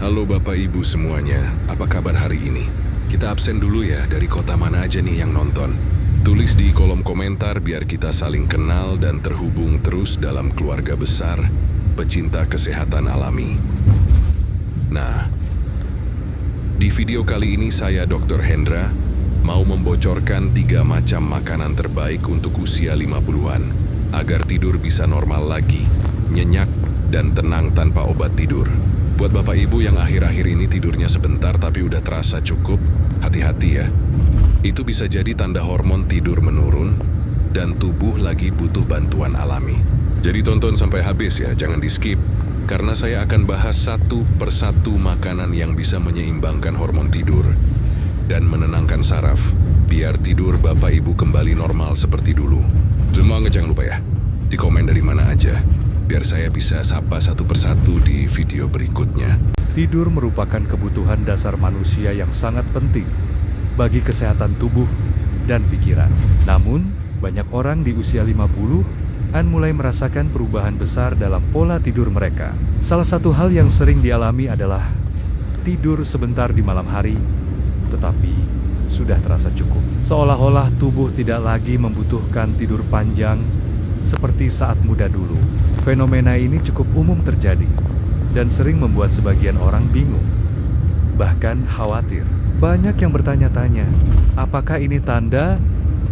Halo Bapak Ibu semuanya, apa kabar hari ini? Kita absen dulu ya, dari kota mana aja nih yang nonton? Tulis di kolom komentar biar kita saling kenal dan terhubung terus dalam keluarga besar pecinta kesehatan alami. Nah, di video kali ini saya Dr. Hendra mau membocorkan 3 macam makanan terbaik untuk usia 50-an agar tidur bisa normal lagi, nyenyak, dan tenang tanpa obat tidur. Buat Bapak Ibu yang akhir-akhir ini tidurnya sebentar tapi udah terasa cukup, hati-hati ya. Itu bisa jadi tanda hormon tidur menurun dan tubuh lagi butuh bantuan alami. Jadi tonton sampai habis ya, jangan di-skip. Karena saya akan bahas satu persatu makanan yang bisa menyeimbangkan hormon tidur dan menenangkan saraf, biar tidur Bapak Ibu kembali normal seperti dulu. Semuanya jangan lupa ya, di komen dari mana aja, biar saya bisa sapa satu persatu di video berikutnya. Tidur merupakan kebutuhan dasar manusia yang sangat penting bagi kesehatan tubuh dan pikiran. Namun, banyak orang di usia 50-an mulai merasakan perubahan besar dalam pola tidur mereka. Salah satu hal yang sering dialami adalah tidur sebentar di malam hari, tetapi sudah terasa cukup. Seolah-olah tubuh tidak lagi membutuhkan tidur panjang seperti saat muda dulu. Fenomena ini cukup umum terjadi dan sering membuat sebagian orang bingung, bahkan khawatir. Banyak yang bertanya-tanya, apakah ini tanda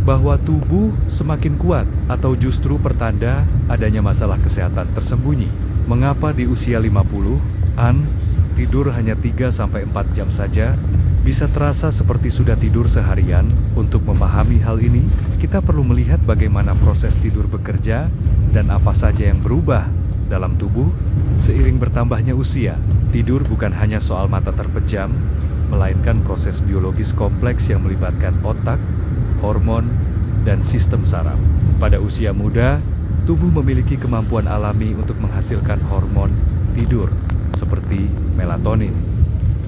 bahwa tubuh semakin kuat atau justru pertanda adanya masalah kesehatan tersembunyi? Mengapa di usia 50-an tidur hanya 3-4 jam saja bisa terasa seperti sudah tidur seharian? Untuk memahami hal ini, kita perlu melihat bagaimana proses tidur bekerja dan apa saja yang berubah dalam tubuh seiring bertambahnya usia. Tidur bukan hanya soal mata terpejam, melainkan proses biologis kompleks yang melibatkan otak, hormon, dan sistem saraf. Pada usia muda, tubuh memiliki kemampuan alami untuk menghasilkan hormon tidur seperti melatonin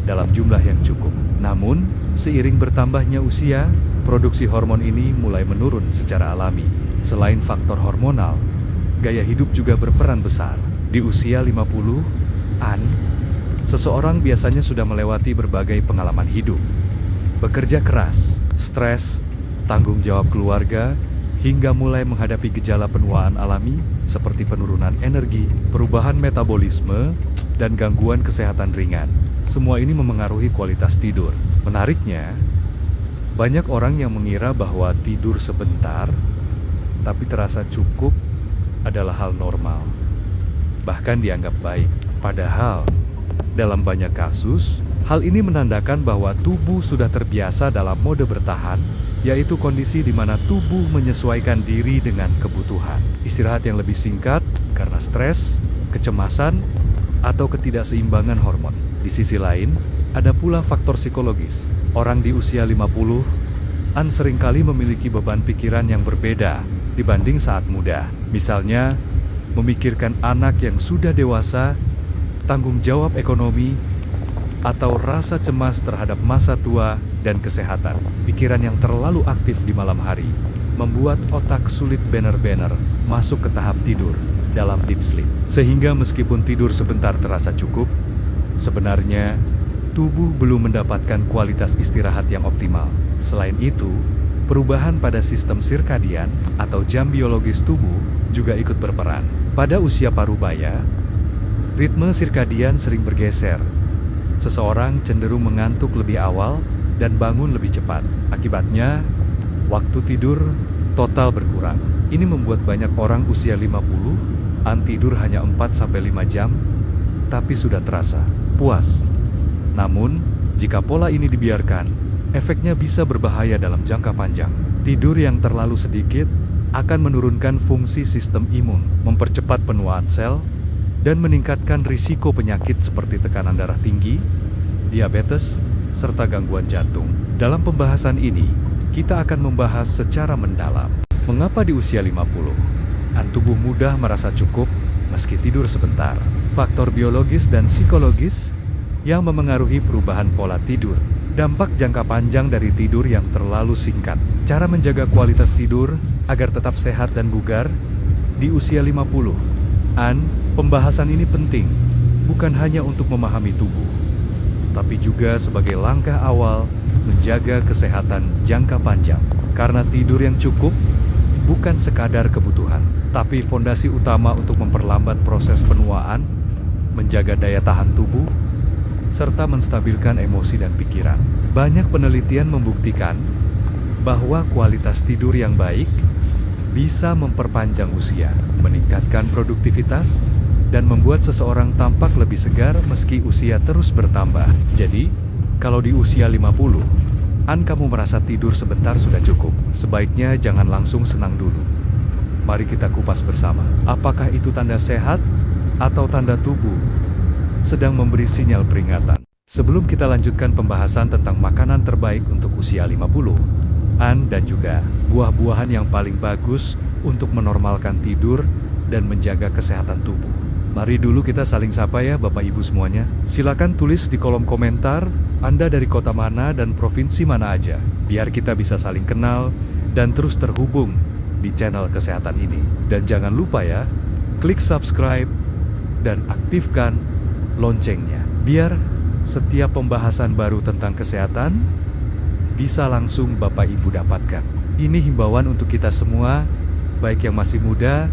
dalam jumlah yang cukup. Namun, seiring bertambahnya usia, produksi hormon ini mulai menurun secara alami. Selain faktor hormonal, gaya hidup juga berperan besar. Di usia 50-an, seseorang biasanya sudah melewati berbagai pengalaman hidup. Bekerja keras, stres, tanggung jawab keluarga, hingga mulai menghadapi gejala penuaan alami seperti penurunan energi, perubahan metabolisme, dan gangguan kesehatan ringan. Semua ini memengaruhi kualitas tidur. Menariknya, banyak orang yang mengira bahwa tidur sebentar tapi terasa cukup adalah hal normal, bahkan dianggap baik. Padahal, dalam banyak kasus, hal ini menandakan bahwa tubuh sudah terbiasa dalam mode bertahan, yaitu kondisi di mana tubuh menyesuaikan diri dengan kebutuhan istirahat yang lebih singkat karena stres, kecemasan, atau ketidakseimbangan hormon. Di sisi lain, ada pula faktor psikologis. Orang di usia 50-an seringkali memiliki beban pikiran yang berbeda dibanding saat muda. Misalnya, memikirkan anak yang sudah dewasa, tanggung jawab ekonomi, atau rasa cemas terhadap masa tua dan kesehatan. Pikiran yang terlalu aktif di malam hari membuat otak sulit benar-benar masuk ke tahap tidur dalam deep sleep. Sehingga meskipun tidur sebentar terasa cukup, sebenarnya tubuh belum mendapatkan kualitas istirahat yang optimal. Selain itu, perubahan pada sistem sirkadian atau jam biologis tubuh juga ikut berperan. Pada usia parubaya, ritme sirkadian sering bergeser. Seseorang cenderung mengantuk lebih awal dan bangun lebih cepat. Akibatnya, waktu tidur total berkurang. Ini membuat banyak orang usia 50-an tidur hanya 4-5 jam, tapi sudah terasa puas. Namun, jika pola ini dibiarkan, efeknya bisa berbahaya dalam jangka panjang. Tidur yang terlalu sedikit akan menurunkan fungsi sistem imun, mempercepat penuaan sel, dan meningkatkan risiko penyakit seperti tekanan darah tinggi, diabetes, serta gangguan jantung. Dalam pembahasan ini, kita akan membahas secara mendalam mengapa di usia 50-an tubuh mudah merasa cukup meski tidur sebentar, faktor biologis dan psikologis yang memengaruhi perubahan pola tidur, dampak jangka panjang dari tidur yang terlalu singkat, cara menjaga kualitas tidur agar tetap sehat dan bugar di usia 50-an. Pembahasan ini penting, bukan hanya untuk memahami tubuh, tapi juga sebagai langkah awal menjaga kesehatan jangka panjang. Karena tidur yang cukup bukan sekadar kebutuhan, tapi fondasi utama untuk memperlambat proses penuaan, menjaga daya tahan tubuh, serta menstabilkan emosi dan pikiran. Banyak penelitian membuktikan bahwa kualitas tidur yang baik bisa memperpanjang usia, meningkatkan produktivitas, dan membuat seseorang tampak lebih segar meski usia terus bertambah. Jadi, kalau di usia 50-an kamu merasa tidur sebentar sudah cukup, sebaiknya jangan langsung senang dulu. Mari kita kupas bersama. Apakah itu tanda sehat atau tanda tubuh sedang memberi sinyal peringatan? Sebelum kita lanjutkan pembahasan tentang makanan terbaik untuk usia 50-an dan juga buah-buahan yang paling bagus untuk menormalkan tidur dan menjaga kesehatan tubuh. Mari dulu kita saling sapa ya Bapak Ibu semuanya. Silakan tulis di kolom komentar Anda dari kota mana dan provinsi mana aja, biar kita bisa saling kenal dan terus terhubung di channel kesehatan ini. Dan jangan lupa ya, klik subscribe dan aktifkan loncengnya, biar setiap pembahasan baru tentang kesehatan bisa langsung Bapak Ibu dapatkan. Ini himbauan untuk kita semua, baik yang masih muda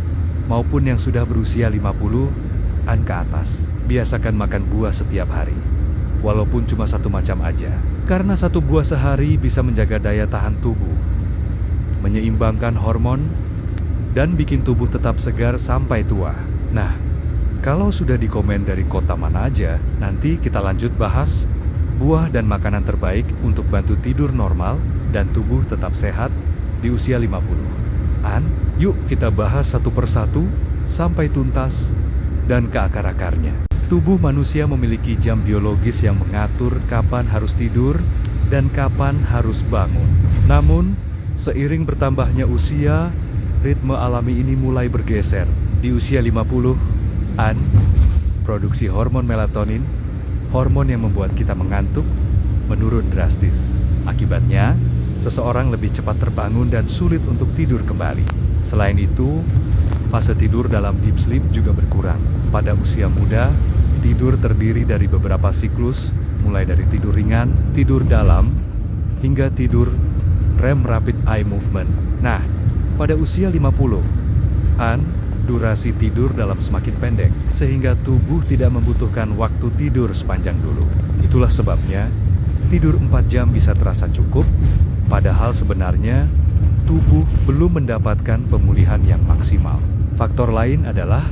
maupun yang sudah berusia 50-an ke atas. Biasakan makan buah setiap hari, walaupun cuma satu macam aja. Karena satu buah sehari bisa menjaga daya tahan tubuh, menyeimbangkan hormon, dan bikin tubuh tetap segar sampai tua. Nah, kalau sudah di komen dari kota mana aja, nanti kita lanjut bahas buah dan makanan terbaik untuk bantu tidur normal dan tubuh tetap sehat di usia 50-an. Yuk kita bahas satu persatu sampai tuntas dan ke akar-akarnya. Tubuh manusia memiliki jam biologis yang mengatur kapan harus tidur dan kapan harus bangun. Namun, seiring bertambahnya usia, ritme alami ini mulai bergeser. Di usia 50-an, produksi hormon melatonin, hormon yang membuat kita mengantuk, menurun drastis. Akibatnya, seseorang lebih cepat terbangun dan sulit untuk tidur kembali. Selain itu, fase tidur dalam deep sleep juga berkurang. Pada usia muda, tidur terdiri dari beberapa siklus, mulai dari tidur ringan, tidur dalam, hingga tidur REM rapid eye movement. Nah, pada usia 50-an, durasi tidur dalam semakin pendek, sehingga tubuh tidak membutuhkan waktu tidur sepanjang dulu. Itulah sebabnya, tidur 4 jam bisa terasa cukup, padahal sebenarnya tubuh belum mendapatkan pemulihan yang maksimal. Faktor lain adalah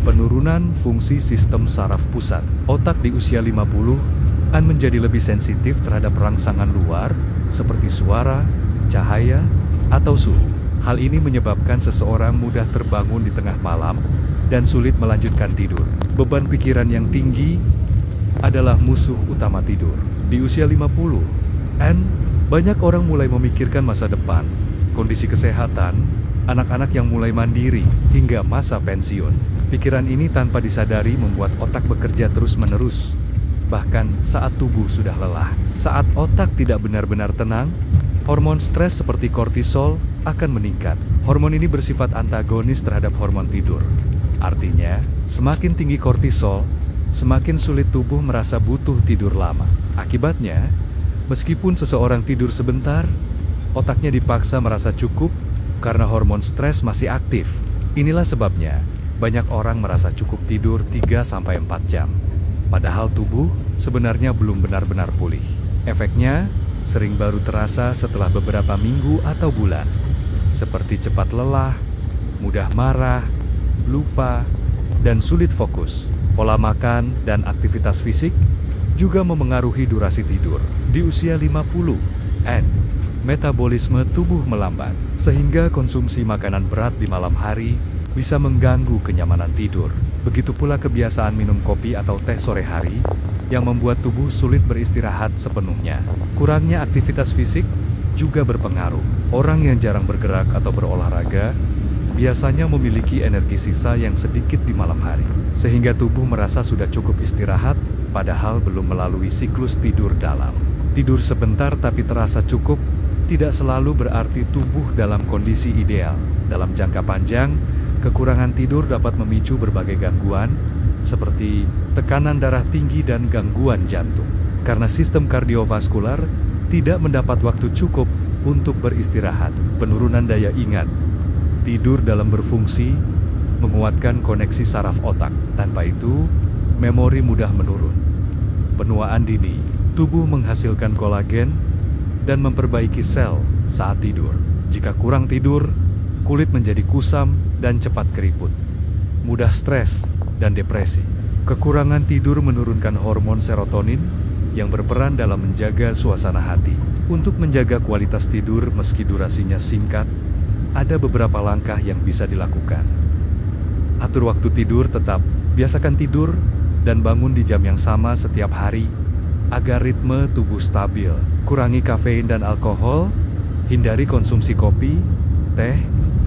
penurunan fungsi sistem saraf pusat. Otak di usia 50-an menjadi lebih sensitif terhadap rangsangan luar, seperti suara, cahaya, atau suhu. Hal ini menyebabkan seseorang mudah terbangun di tengah malam dan sulit melanjutkan tidur. Beban pikiran yang tinggi adalah musuh utama tidur. Di usia 50-an, banyak orang mulai memikirkan masa depan, kondisi kesehatan, anak-anak yang mulai mandiri, hingga masa pensiun. Pikiran ini tanpa disadari membuat otak bekerja terus-menerus, bahkan saat tubuh sudah lelah. Saat otak tidak benar-benar tenang, hormon stres seperti kortisol akan meningkat. Hormon ini bersifat antagonis terhadap hormon tidur. Artinya, semakin tinggi kortisol, semakin sulit tubuh merasa butuh tidur lama. Akibatnya, meskipun seseorang tidur sebentar, otaknya dipaksa merasa cukup karena hormon stres masih aktif. Inilah sebabnya banyak orang merasa cukup tidur 3-4 jam. Padahal tubuh sebenarnya belum benar-benar pulih. Efeknya sering baru terasa setelah beberapa minggu atau bulan. Seperti cepat lelah, mudah marah, lupa, dan sulit fokus. Pola makan dan aktivitas fisik juga memengaruhi durasi tidur. Di usia 50-an, metabolisme tubuh melambat, sehingga konsumsi makanan berat di malam hari bisa mengganggu kenyamanan tidur. Begitu pula kebiasaan minum kopi atau teh sore hari yang membuat tubuh sulit beristirahat sepenuhnya. Kurangnya aktivitas fisik juga berpengaruh. Orang yang jarang bergerak atau berolahraga biasanya memiliki energi sisa yang sedikit di malam hari, sehingga tubuh merasa sudah cukup istirahat, padahal belum melalui siklus tidur dalam. Tidur sebentar tapi terasa cukup tidak selalu berarti tubuh dalam kondisi ideal. Dalam jangka panjang, kekurangan tidur dapat memicu berbagai gangguan, seperti tekanan darah tinggi dan gangguan jantung. karena sistem kardiovaskular tidak mendapat waktu cukup untuk beristirahat. Penurunan daya ingat. Tidur dalam berfungsi menguatkan koneksi saraf otak. Tanpa itu, memori mudah menurun. Penuaan dini. Tubuh menghasilkan kolagen dan memperbaiki sel saat tidur. Jika kurang tidur, kulit menjadi kusam dan cepat keriput. Mudah stres dan depresi. Kekurangan tidur menurunkan hormon serotonin yang berperan dalam menjaga suasana hati. Untuk menjaga kualitas tidur meski durasinya singkat, ada beberapa langkah yang bisa dilakukan. Atur waktu tidur tetap, biasakan tidur dan bangun di jam yang sama setiap hari agar ritme tubuh stabil. Kurangi kafein dan alkohol, hindari konsumsi kopi, teh,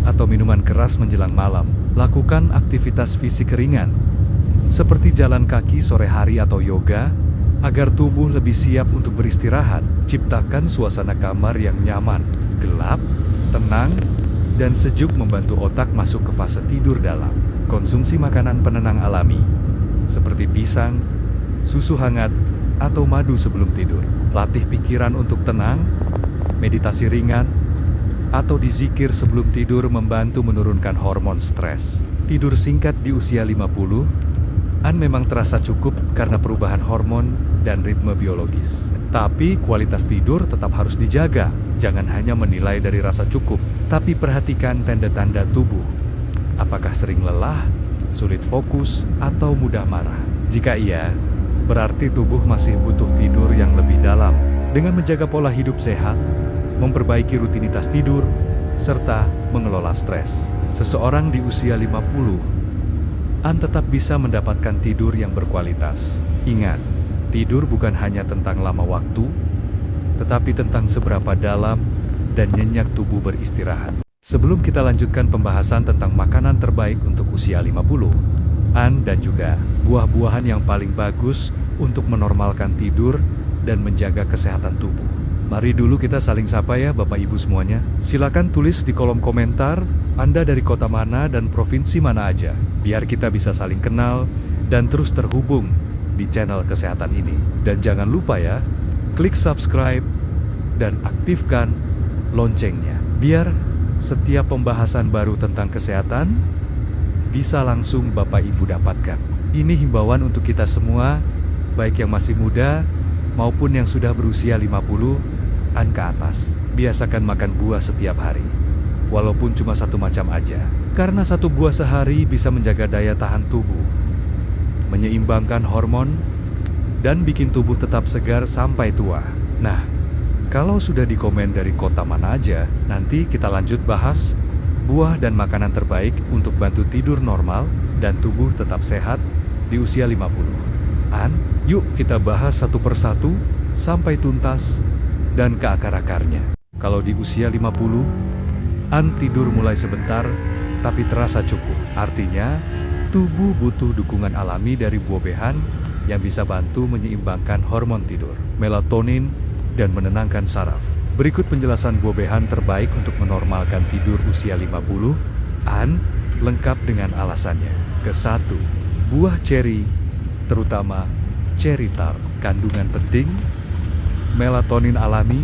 atau minuman keras menjelang malam. Lakukan aktivitas fisik ringan, seperti jalan kaki sore hari atau yoga, agar tubuh lebih siap untuk beristirahat. Ciptakan suasana kamar yang nyaman, gelap, tenang, dan sejuk membantu otak masuk ke fase tidur dalam. Konsumsi makanan penenang alami, seperti pisang, susu hangat, atau madu sebelum tidur. Latih pikiran untuk tenang, meditasi ringan, atau dizikir sebelum tidur membantu menurunkan hormon stres. Tidur singkat di usia 50-an memang terasa cukup karena perubahan hormon dan ritme biologis. Tapi kualitas tidur tetap harus dijaga. Jangan hanya menilai dari rasa cukup, tapi perhatikan tanda-tanda tubuh. Apakah sering lelah, sulit fokus, atau mudah marah? Jika iya, berarti tubuh masih butuh tidur yang lebih dalam. Dengan menjaga pola hidup sehat, memperbaiki rutinitas tidur, serta mengelola stres, seseorang di usia 50-an tetap bisa mendapatkan tidur yang berkualitas. Ingat, tidur bukan hanya tentang lama waktu, tetapi tentang seberapa dalam dan nyenyak tubuh beristirahat. Sebelum kita lanjutkan pembahasan tentang makanan terbaik untuk usia 50-an dan juga buah-buahan yang paling bagus untuk menormalkan tidur dan menjaga kesehatan tubuh, mari dulu kita saling sapa ya Bapak Ibu semuanya. Silakan tulis di kolom komentar Anda dari kota mana dan provinsi mana aja, biar kita bisa saling kenal dan terus terhubung di channel kesehatan ini. Dan jangan lupa ya, klik subscribe dan aktifkan loncengnya, biar setiap pembahasan baru tentang kesehatan bisa langsung Bapak Ibu dapatkan. Ini himbauan untuk kita semua, baik yang masih muda maupun yang sudah berusia 50-an ke atas. Biasakan makan buah setiap hari, walaupun cuma satu macam aja. Karena satu buah sehari bisa menjaga daya tahan tubuh, menyeimbangkan hormon, dan bikin tubuh tetap segar sampai tua. Nah, kalau sudah di komen dari kota mana aja, nanti kita lanjut bahas buah dan makanan terbaik untuk bantu tidur normal dan tubuh tetap sehat di usia 50-an. Yuk kita bahas satu persatu sampai tuntas dan ke akar-akarnya. Kalau di usia 50-an tidur mulai sebentar tapi terasa cukup. Artinya, tubuh butuh dukungan alami dari buah-buahan yang bisa bantu menyeimbangkan hormon tidur, melatonin, dan menenangkan saraf. Berikut penjelasan buah-buahan terbaik untuk menormalkan tidur usia 50-an, lengkap dengan alasannya. Ke-1, buah ceri, terutama cherry tart, kandungan penting, melatonin alami,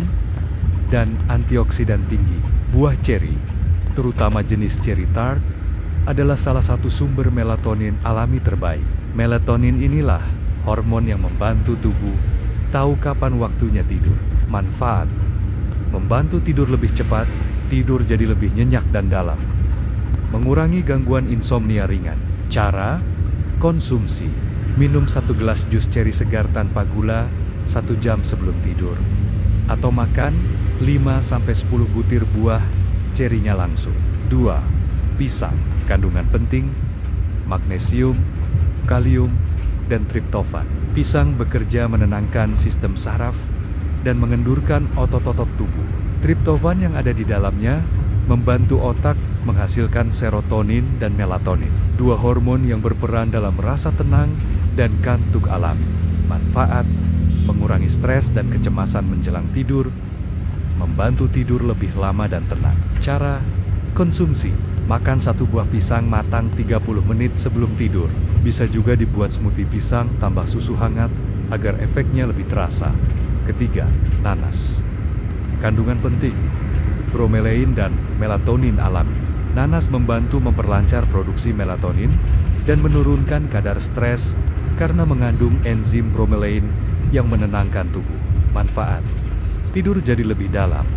dan antioksidan tinggi. Buah ceri, terutama jenis cherry tart, adalah salah satu sumber melatonin alami terbaik. Melatonin inilah hormon yang membantu tubuh tahu kapan waktunya tidur. Manfaat: membantu tidur lebih cepat, tidur jadi lebih nyenyak dan dalam. Mengurangi gangguan insomnia ringan. Cara: konsumsi. Minum 1 gelas jus ceri segar tanpa gula 1 jam sebelum tidur. Atau makan 5-10 butir buah cerinya langsung. 2. Pisang. Kandungan penting: magnesium, kalium, dan triptofan. Pisang bekerja menenangkan sistem saraf dan mengendurkan otot-otot tubuh. Triptofan yang ada di dalamnya membantu otak menghasilkan serotonin dan melatonin, 2 hormon yang berperan dalam rasa tenang dan kantuk alami. Manfaat: mengurangi stres dan kecemasan menjelang tidur, membantu tidur lebih lama dan tenang. Cara: konsumsi. Makan 1 buah pisang matang 30 menit sebelum tidur. Bisa juga dibuat smoothie pisang tambah susu hangat agar efeknya lebih terasa. Ketiga, nanas. Kandungan penting, bromelain dan melatonin alami. Nanas membantu memperlancar produksi melatonin dan menurunkan kadar stres karena mengandung enzim bromelain yang menenangkan tubuh. Manfaat: tidur jadi lebih dalam,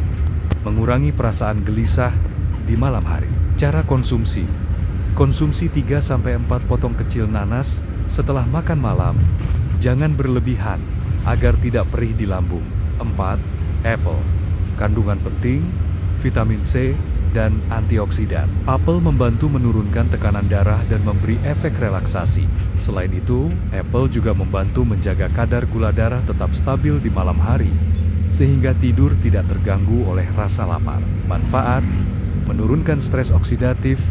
mengurangi perasaan gelisah di malam hari. Cara konsumsi: konsumsi 3-4 potong kecil nanas setelah makan malam. Jangan berlebihan agar tidak perih di lambung. 4. Apel. Kandungan penting, vitamin C, dan antioksidan. Apel membantu menurunkan tekanan darah dan memberi efek relaksasi. Selain itu, apel juga membantu menjaga kadar gula darah tetap stabil di malam hari, sehingga tidur tidak terganggu oleh rasa lapar. Manfaat: menurunkan stres oksidatif,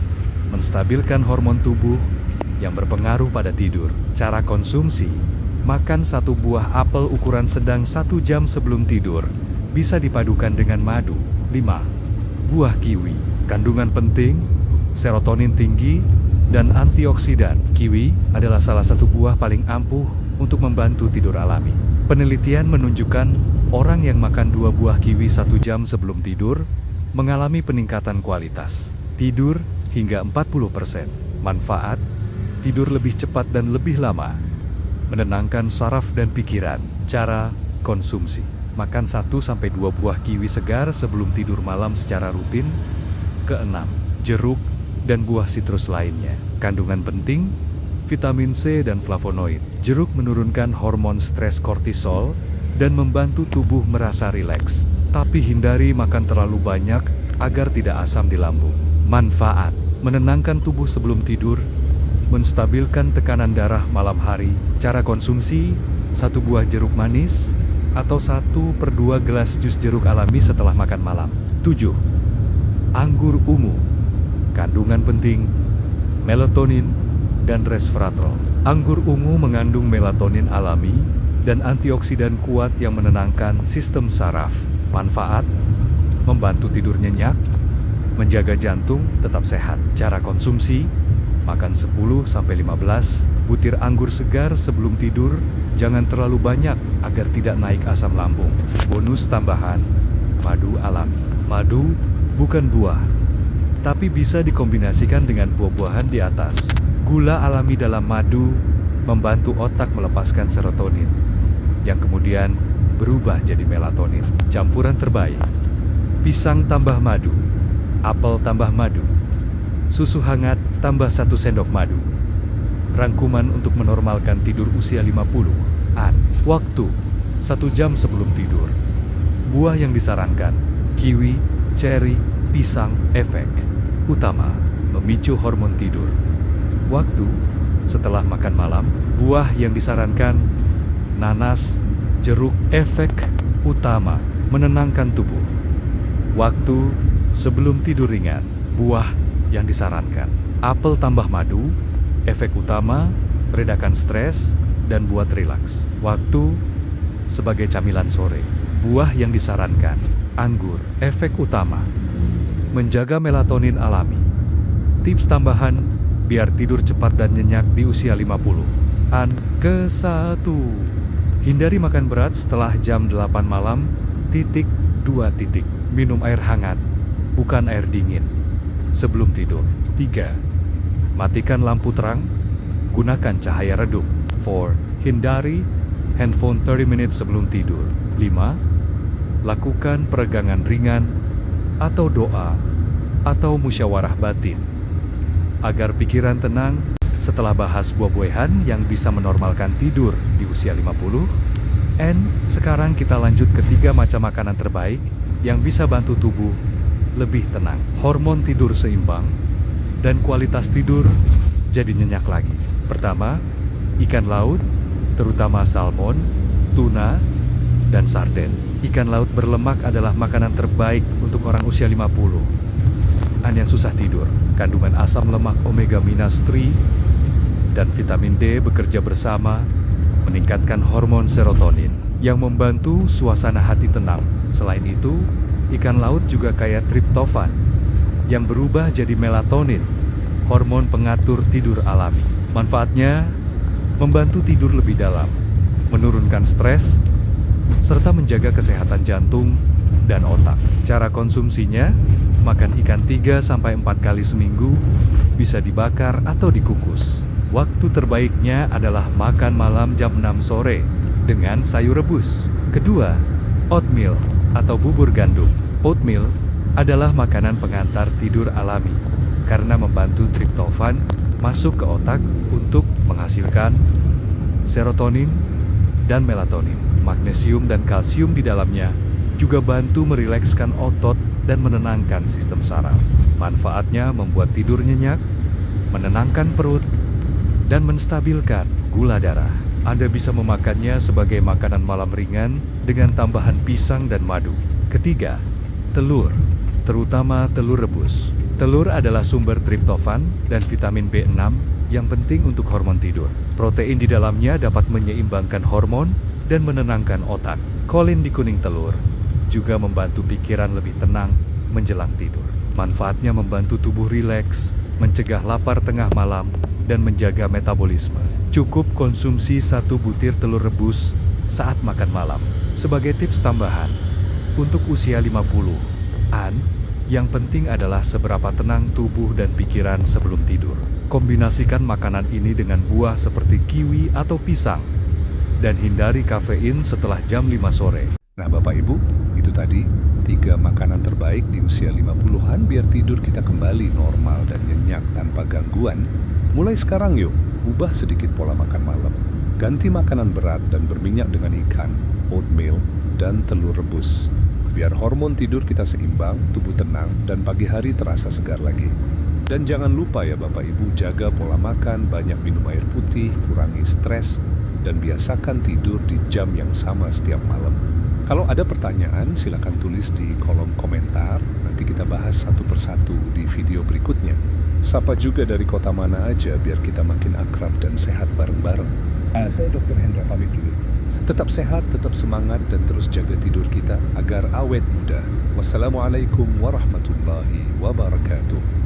menstabilkan hormon tubuh yang berpengaruh pada tidur. Cara konsumsi: makan 1 buah apel ukuran sedang 1 jam sebelum tidur. Bisa dipadukan dengan madu. 5. Buah kiwi. Kandungan penting, serotonin tinggi, dan antioksidan. Kiwi adalah salah satu buah paling ampuh untuk membantu tidur alami. Penelitian menunjukkan orang yang makan 2 buah kiwi 1 jam sebelum tidur mengalami peningkatan kualitas tidur hingga 40%. Manfaat: tidur lebih cepat dan lebih lama, menenangkan saraf dan pikiran. Cara konsumsi: makan 1-2 buah kiwi segar sebelum tidur malam secara rutin. Keenam, jeruk dan buah sitrus lainnya. Kandungan penting, vitamin C dan flavonoid. Jeruk menurunkan hormon stres kortisol dan membantu tubuh merasa rileks. Tapi hindari makan terlalu banyak agar tidak asam di lambung. Manfaat: menenangkan tubuh sebelum tidur, menstabilkan tekanan darah malam hari. Cara konsumsi: 1 buah jeruk manis atau 1/2 gelas jus jeruk alami setelah makan malam. 7. Anggur ungu. Kandungan penting, melatonin dan resveratrol. Anggur ungu mengandung melatonin alami dan antioksidan kuat yang menenangkan sistem saraf. Manfaat: membantu tidur nyenyak, menjaga jantung tetap sehat. Cara konsumsi: makan 10-15 butir anggur segar sebelum tidur. Jangan terlalu banyak agar tidak naik asam lambung. Bonus tambahan, madu alami. Madu bukan buah, tapi bisa dikombinasikan dengan buah-buahan di atas. Gula alami dalam madu membantu otak melepaskan serotonin, yang kemudian berubah jadi melatonin. Campuran terbaik: pisang tambah madu, apel tambah madu, susu hangat tambah 1 sendok madu. Rangkuman untuk menormalkan tidur usia 50-an. Waktu: 1 jam sebelum tidur. Buah yang disarankan: kiwi, ceri, pisang. Efek utama: memicu hormon tidur. Waktu: setelah makan malam. Buah yang disarankan: nanas, jeruk. Efek utama: menenangkan tubuh. Waktu: sebelum tidur ringan. Buah yang disarankan: apel tambah madu. Efek utama: meredakan stres dan buat rilaks. Waktu: sebagai camilan sore. Buah yang disarankan: anggur. Efek utama: menjaga melatonin alami. Tips tambahan biar tidur cepat dan nyenyak di usia 50-an. Ke-1. Hindari makan berat setelah jam 8 malam. 2. Minum air hangat, bukan air dingin, sebelum tidur. 3. Matikan lampu terang, gunakan cahaya redup. 4. Hindari handphone 30 menit sebelum tidur. 5. Lakukan peregangan ringan atau doa atau musyawarah batin agar pikiran tenang setelah bahas buah-buahan yang bisa menormalkan tidur di usia 50. Sekarang kita lanjut ke 3 macam makanan terbaik yang bisa bantu tubuh lebih tenang. Hormon tidur seimbang dan kualitas tidur jadi nyenyak lagi. Pertama, ikan laut, terutama salmon, tuna, dan sarden. Ikan laut berlemak adalah makanan terbaik untuk orang usia 50-an yang susah tidur. Kandungan asam lemak omega-3 dan vitamin D bekerja bersama meningkatkan hormon serotonin yang membantu suasana hati tenang. Selain itu, ikan laut juga kaya triptofan yang berubah jadi melatonin, hormon pengatur tidur alami. Manfaatnya: membantu tidur lebih dalam, menurunkan stres, serta menjaga kesehatan jantung dan otak. Cara konsumsinya, makan ikan 3-4 kali seminggu, bisa dibakar atau dikukus. Waktu terbaiknya adalah makan malam jam 6 sore dengan sayur rebus. Kedua, oatmeal atau bubur gandum. Oatmeal adalah makanan pengantar tidur alami karena membantu triptofan masuk ke otak untuk menghasilkan serotonin dan melatonin. Magnesium dan kalsium di dalamnya juga bantu merilekskan otot dan menenangkan sistem saraf. Manfaatnya membuat tidur nyenyak, menenangkan perut, dan menstabilkan gula darah. Anda bisa memakannya sebagai makanan malam ringan dengan tambahan pisang dan madu. Ketiga, telur, terutama telur rebus. Telur adalah sumber triptofan dan vitamin B6 yang penting untuk hormon tidur. Protein di dalamnya dapat menyeimbangkan hormon dan menenangkan otak. Kolin di kuning telur juga membantu pikiran lebih tenang menjelang tidur. Manfaatnya membantu tubuh rileks, mencegah lapar tengah malam, dan menjaga metabolisme. Cukup konsumsi 1 butir telur rebus saat makan malam. Sebagai tips tambahan, untuk usia 50-an, yang penting adalah seberapa tenang tubuh dan pikiran sebelum tidur. Kombinasikan makanan ini dengan buah seperti kiwi atau pisang, dan hindari kafein setelah jam 5 sore. Nah Bapak Ibu, itu tadi 3 makanan terbaik di usia 50-an biar tidur kita kembali normal dan nyenyak tanpa gangguan. Mulai sekarang yuk, ubah sedikit pola makan malam. Ganti makanan berat dan berminyak dengan ikan, oatmeal, dan telur rebus. Biar hormon tidur kita seimbang, tubuh tenang, dan pagi hari terasa segar lagi. Dan jangan lupa ya Bapak Ibu, jaga pola makan, banyak minum air putih, kurangi stres, dan biasakan tidur di jam yang sama setiap malam. Kalau ada pertanyaan, silakan tulis di kolom komentar. Nanti kita bahas satu persatu di video berikutnya. Sapa juga dari kota mana aja biar kita makin akrab dan sehat bareng-bareng. Saya Dr. Hendra pamit dulu. Tetap sehat, tetap semangat, dan terus jaga tidur kita agar awet muda. Wassalamualaikum warahmatullahi wabarakatuh.